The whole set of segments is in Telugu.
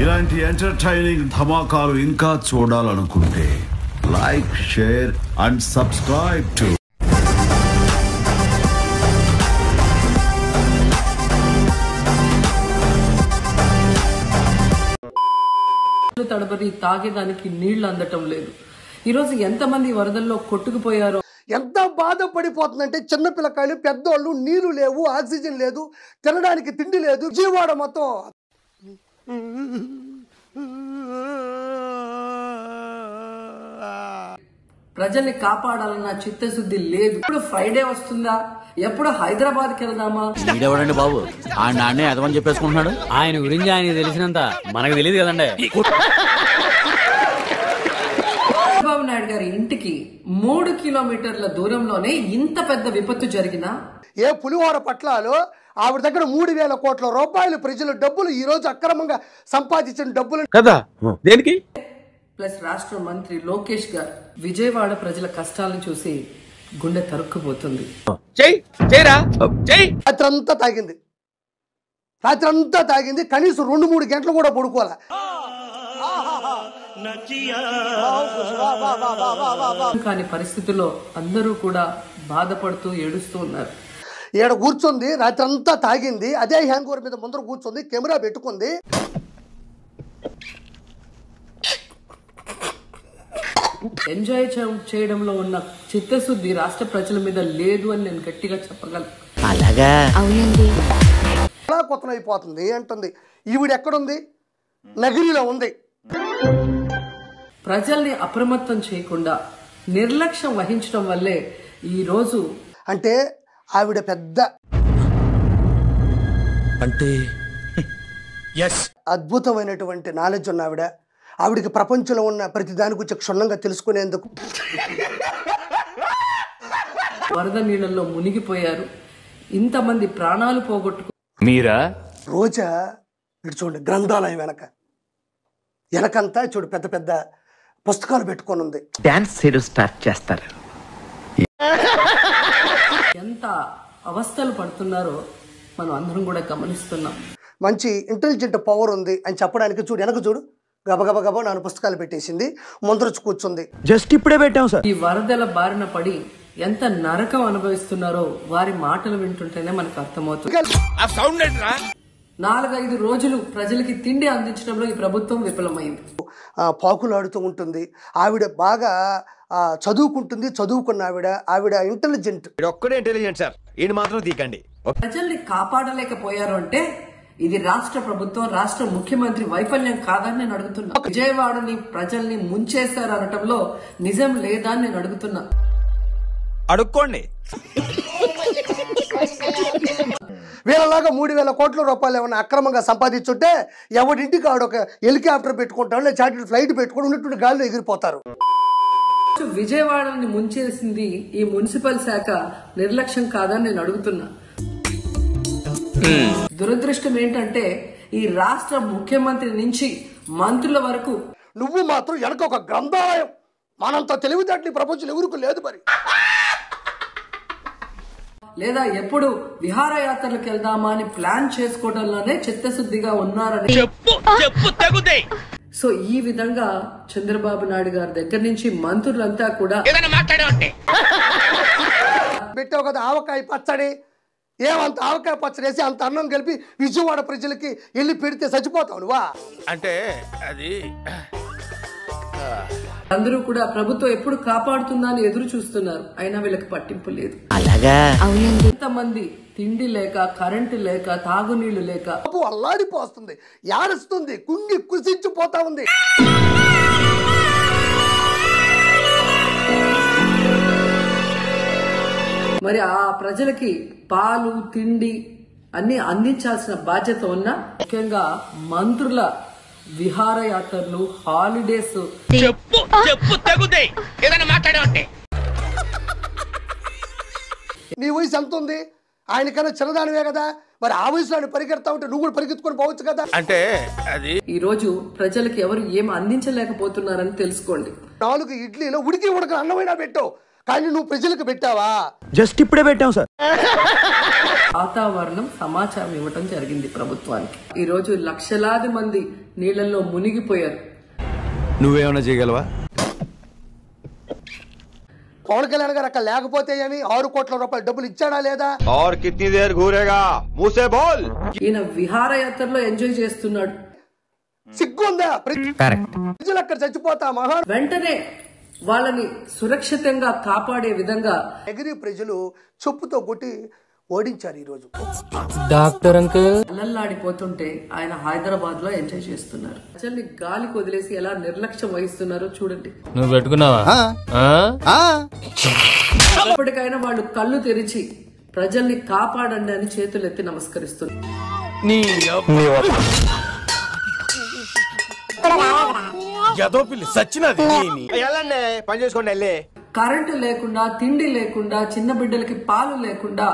ఇలాంటి ఎంటర్టైనింగ్ ధమాకాలు ఇంకా చూడాలనుకుంటే like, share and subscribe to తడబడి తాగేదానికి నీళ్లు అందటం లేదు. ఈరోజు ఎంతమంది వరదల్లో కొట్టుకుపోయారో. ఎంత బాధపడిపోతుందంటే చిన్న పిల్లకాయలు, పెద్దోళ్ళు, నీళ్లు లేవు, ఆక్సిజన్ లేదు, తినడానికి తిండి లేదు. విజయవాడ మొత్తం ప్రజల్ని కాపాడాలన్న చిత్తశుద్ధి లేదు. ఎప్పుడు ఫ్రైడే వస్తుందా, ఎప్పుడు హైదరాబాద్కి వెళ్దామా? ఎవడండి బాబు ఆ నాన్నే అదమని చెప్పేసుకుంటున్నాడు. ఆయన గురించి ఆయన తెలిసినంత మనకు తెలియదు కదండి. చంద్రబాబు నాయుడు గారి ఇంటికి 3 కిలోమీటర్ల దూరంలోనే ఇంత పెద్ద విపత్తు జరిగినా ఏ పులిహోర పట్లాలో ఆవిడ దగ్గర 3,000 కోట్ల రూపాయలు ప్రజల డబ్బులు ఈ రోజు అక్రమంగా సంపాదించిన డబ్బులు కదా దేనికి? ప్లస్ రాష్ట్ర మంత్రి లోకేష్ గారు విజయవాడ ప్రజల కష్టాలను చూసి గుండె తరుక్కుపోతుంది. రాత్రంతా తాగింది, కనీసం 2-3 గంటలు కూడా పడుకోవాల. కానీ పరిస్థితుల్లో అందరూ కూడా బాధపడుతూ ఏడుస్తూ ఉన్నారు. ఈడ కూర్చుంది, రాత్రంతా తాగింది, అదే హ్యాంగ్ ఓవర్ మీద ముందర కూర్చుంది, కెమెరా పెట్టుకుంది. ఎంజాయ్ చేయడంలో ఉన్న చిత్తశుద్ధి రాష్ట్ర ప్రజల మీద లేదు అని నేను గట్టిగా చెప్పగలను. అలాగా అవునండి. అలా కొత్తనైపోతుంది అంటుంది. ఈవిడ ఎక్కడుంది? నగిరిలో ఉంది. ప్రజల్ని అప్రమత్తం చేయకుండా నిర్లక్ష్యం వహించడం వల్లే ఈ రోజు అంటే ఆవిడ పెద్ద అంటే అద్భుతమైనటువంటి నాలెడ్జ్ ఉన్న ఆవిడ. ఆవిడకి ప్రపంచంలో ఉన్న ప్రతి దాని గురించి క్షుణ్ణంగా తెలుసుకునేందుకు. వరద నీళ్ళల్లో మునిగిపోయారు, ఇంతమంది ప్రాణాలు పోగొట్టుకు. మీరా రోజా ఇటు చూడండి, గ్రంథాలయం వెనకంతా చూడు పెద్ద పెద్ద పుస్తకాలు పెట్టుకొని ఉంది. డాన్స్ స్టార్ట్ చేస్తారు. ఎంత అవస్థలు పడుతున్నారో మనం అందరం కూడా గమనిస్తున్నాం. మంచి ఇంటెలిజెంట్ పవర్ ఉంది అని చెప్పడానికి చూడు, వెనక చూడు, గబగబ 4 పుస్తకాలు పెట్టేసింది, ముందరొచ్చి కూర్చుంది. జస్ట్ ఇప్పుడే పెట్టాం సార్. ఈ వరదల బారిన పడి ఎంత నరకం అనుభవిస్తున్నారో వారి మాటలు వింటుంటేనే మనకు అర్థమవుతుంది. 4-5 రోజులు ప్రజలకి తిండి అందించడంలో ఈ ప్రభుత్వం విఫలమైంది. పాకులాడుతూ ఉంటుంది. ఆవిడ బాగా చదువుకుంటుంది, చదువుకున్న ఆవిడ ఇంటెలిజెంట్. ఒక్కడే ఇంటెలిజెంట్ సార్, ఈయన మాత్రం తీకండి. ప్రజల్ని కాపాడలేకపోయారు అంటే ఇది రాష్ట్ర ప్రభుత్వం, రాష్ట్ర ముఖ్యమంత్రి వైఫల్యం కాదని నేను అడుగుతున్నా. విజయవాడని ప్రజల్ని ముంచేశారు అనటంలో నిజం లేదా అని నేను అడుగుతున్నా. అడుక్కోండి. వీళ్ళలాగా 3,000 కోట్ల రూపాయలు ఏమన్నా అక్రమంగా సంపాదించుంటే ఎవరింటికి ఆవిడ ఒక హెలికాప్టర్ పెట్టుకుంటాడు, లేదా చార్టర్డ్ ఫ్లైట్ పెట్టుకుని ఉన్నటువంటి గాలిలో ఎగిరిపోతారు. విజయవాడని ముంచేసింది ఈ మున్సిపల్ శాఖ నిర్లక్ష్యం కాదని నేను అడుగుతున్నా. దురదృష్టం ఏంటంటే ఈ రాష్ట్ర ముఖ్యమంత్రి నుంచి మంత్రుల వరకు నువ్వు మాత్రం వెనక ఒక గ్రంథాలయం. మనంత తెలివితేటలు ప్రపంచంలో ఎవరికి లేదు. మరి లేదా ఎప్పుడు విహారయాత్రలకు వెళ్దామా అని ప్లాన్ చేసుకోవడంలోనే చిత్తశుద్ధిగా ఉన్నారని సో ఈ విధంగా చంద్రబాబు నాయుడు గారి దగ్గర నుంచి మంత్రులంతా కూడా పెట్టావు కదా ఆవకాయ పచ్చడి, ఏమంత ఆవకాయ పచ్చడి వేసి అంత అన్నం కలిపి విజయవాడ ప్రజలకి వెళ్ళి పెడితే చచ్చిపోతావు నువ్వా? అంటే అది అందరూ కూడా ప్రభుత్వం ఎప్పుడు కాపాడుతుందా అని ఎదురు చూస్తున్నారు, అయినా వీళ్ళకి పట్టింపు లేదు. అలాగా అవునండి. ఎంతమంది తిండి లేక, కరెంటు లేక, తాగునీళ్లు లేక అల్లాడిపోతుంది, యారుస్తుంది, కుంగి కుసించిపోతా ఉంది. మరి ఆ ప్రజలకి పాలు, తిండి అన్ని అందించాల్సిన బాధ్యత ఉన్న ముఖ్యంగా మంత్రుల విహారయాత్రలు, హాలిడేస్. నీ వయసు ఎంత ఉంది? ఆయనకన్నా చిన్నదానివే కదా, మరి ఆ వయసులో పరిగెడతా ఉంటే నువ్వు కూడా పరిగెత్తుకొని పోవచ్చు కదా. అంటే అది ఈ రోజు ప్రజలకు ఎవరు ఏం అందించలేకపోతున్నారని తెలుసుకోండి. 4 ఇడ్లీలో ఉడికి ఉడక అన్నమైనా పెట్టు, కానీ నువ్వు ప్రజలకు పెట్టావా? జస్ట్ ఇప్పుడే పెట్టాం సార్. వాతావరణం సమాచారం ఇవ్వటం జరిగింది ప్రభుత్వానికి. ఈ రోజు లక్షలాది మంది నీళ్లలో మునిగిపోయారు. నువ్వేమన్నా చేయగలవా? పవన్ కళ్యాణ్ గారు అక్కడ లేకపోతే ఏమి 6 కోట్ల రూపాయలు డబ్బులు ఇచ్చాడా లేదా? और कितनी देर घूरेगा? मुंह से बोल. ఈయన విహారయాత్రలో ఎంజాయ్ చేస్తున్నాడు. సిగ్గుందా? ప్రజలు అక్కడ చచ్చిపోతా మహా వెంటనే వాళ్ళని సురక్షితంగా కాపాడే విధంగా ఎగిరి ప్రజలు చెప్పుతో కొట్టి ఓడించారు. ఈ రోజు డాక్టర్ అంకుల్ అల్లల్లాడిపోతుంటే ఆయన హైదరాబాద్ లో ఎంజాయ్ చేస్తున్నారు. ప్రజల్ని గాలికి వదిలేసి ఎలా నిర్లక్ష్యం వహిస్తున్నారో చూడండి. నువ్వు పెట్టుకున్నావా? ఇప్పటికైనా వాళ్ళు కళ్ళు తెరిచి ప్రజల్ని కాపాడండి అని చేతులెత్తి నమస్కరిస్తున్నారు. వెళ్ళండి, పని చేసుకోండి వెళ్ళి. కరెంటు లేకుండా, తిండి లేకుండా, చిన్న బిడ్డలకి పాలు లేకుండా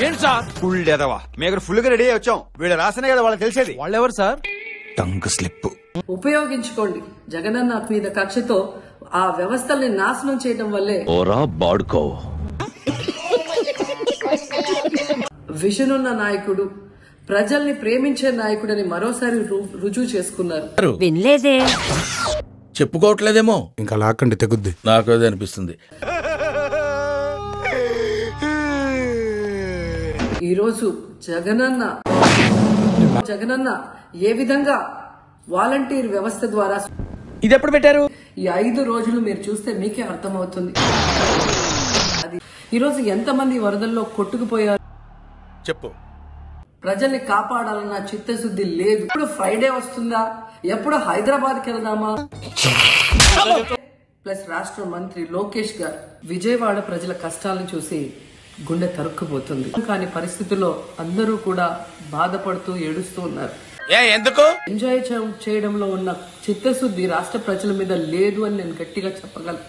ఏంటి సార్ ఫుల్ ఎదవా? మేము ఫుల్ గా రెడీ అయ్యి వచ్చాం. వీళ్ళు రాసనే కదా వాళ్ళకి తెలిసేది. వాళ్ళు ఎవరు సార్? Tongue slip. ఉపయోగించుకోండి. జగనన్న మీద కక్షతో ఆ వ్యవస్థల్ని నాశనం చేయడం వల్లే విజనున్న నాయకుడు, ప్రజల్ని ప్రేమించే నాయకుడని మరోసారి రుజువు చేసుకున్నారు. వినలేదే, చెప్పుకోవట్లేదేమో. ఇంకా లాక్కండి తెగుద్ది. నాకు అదే అనిపిస్తుంది. ఈరోజు జగనన్న ఏ విధంగా వాలంటీర్ వ్యవస్థ ద్వారా ఇది ఎప్పుడు పెట్టారు? ఈ 5 రోజులు మీరు చూస్తే మీకే అర్థమవుతుంది. అది ఈరోజు ఎంతమంది వరదల్లో కొట్టుకుపోయారు. చెప్పు. ప్రజల్ని కాపాడాలన్న చిత్తశుద్ధి లేదు. ఇప్పుడు ఫ్రైడే వస్తుందా, ఎప్పుడు హైదరాబాద్కి వెళ్దామా? ప్లస్ రాష్ట్ర మంత్రి లోకేష్ గారు విజయవాడ ప్రజల కష్టాలను చూసి గుండె తరుక్కుపోతుంది. కానీ పరిస్థితుల్లో అందరూ కూడా బాధపడుతూ ఏడుస్తూ ఉన్నారు. ఎందుకు? ఎంజాయ్ చేయడంలో ఉన్న చిత్తశుద్ధి రాష్ట్ర ప్రజల మీద లేదు అని నేను గట్టిగా చెప్పగలను.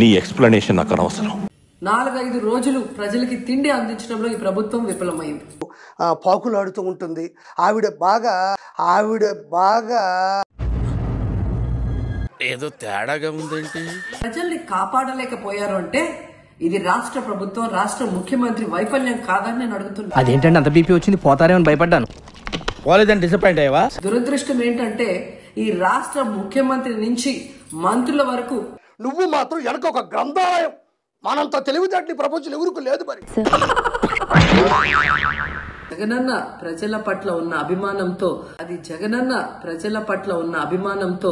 నీ ఎక్స్ప్లెనేషన్ నాకు అనవసరం. 4-5 రోజులు ప్రజలకి తిండి అందించడంలో ఈ ప్రభుత్వం విఫలమైంది. పాకులాడుతూ ఉంటుంది. ఆవిడ బాగా ఏదో తేడాగా ఉందేంటి? ప్రజల్ని కాపాడలేకపోయారు అంటే ఇది రాష్ట్ర ప్రభుత్వం, రాష్ట్ర ముఖ్యమంత్రి వైఫల్యం కాదని నేను అడుగుతున్నాను. అదేంటంటే అంత బీపీ వచ్చింది, పోతారేమని భయపడ్డాను. పోలేదని డిసప్పాయింట్ అయ్యావా? దురదృష్టం ఏంటంటే ఈ రాష్ట్ర ముఖ్యమంత్రి నుంచి మంత్రుల వరకు నువ్వు మాత్రం వెనక ఒక గ్రంథాలయం. మనంత తెలివితేటలు ప్రపంచంలో ఎవరికి లేదు. మరి జగనన్న ప్రజల పట్ల ఉన్న అభిమానంతో జగనన్న ప్రజల పట్ల ఉన్న అభిమానంతో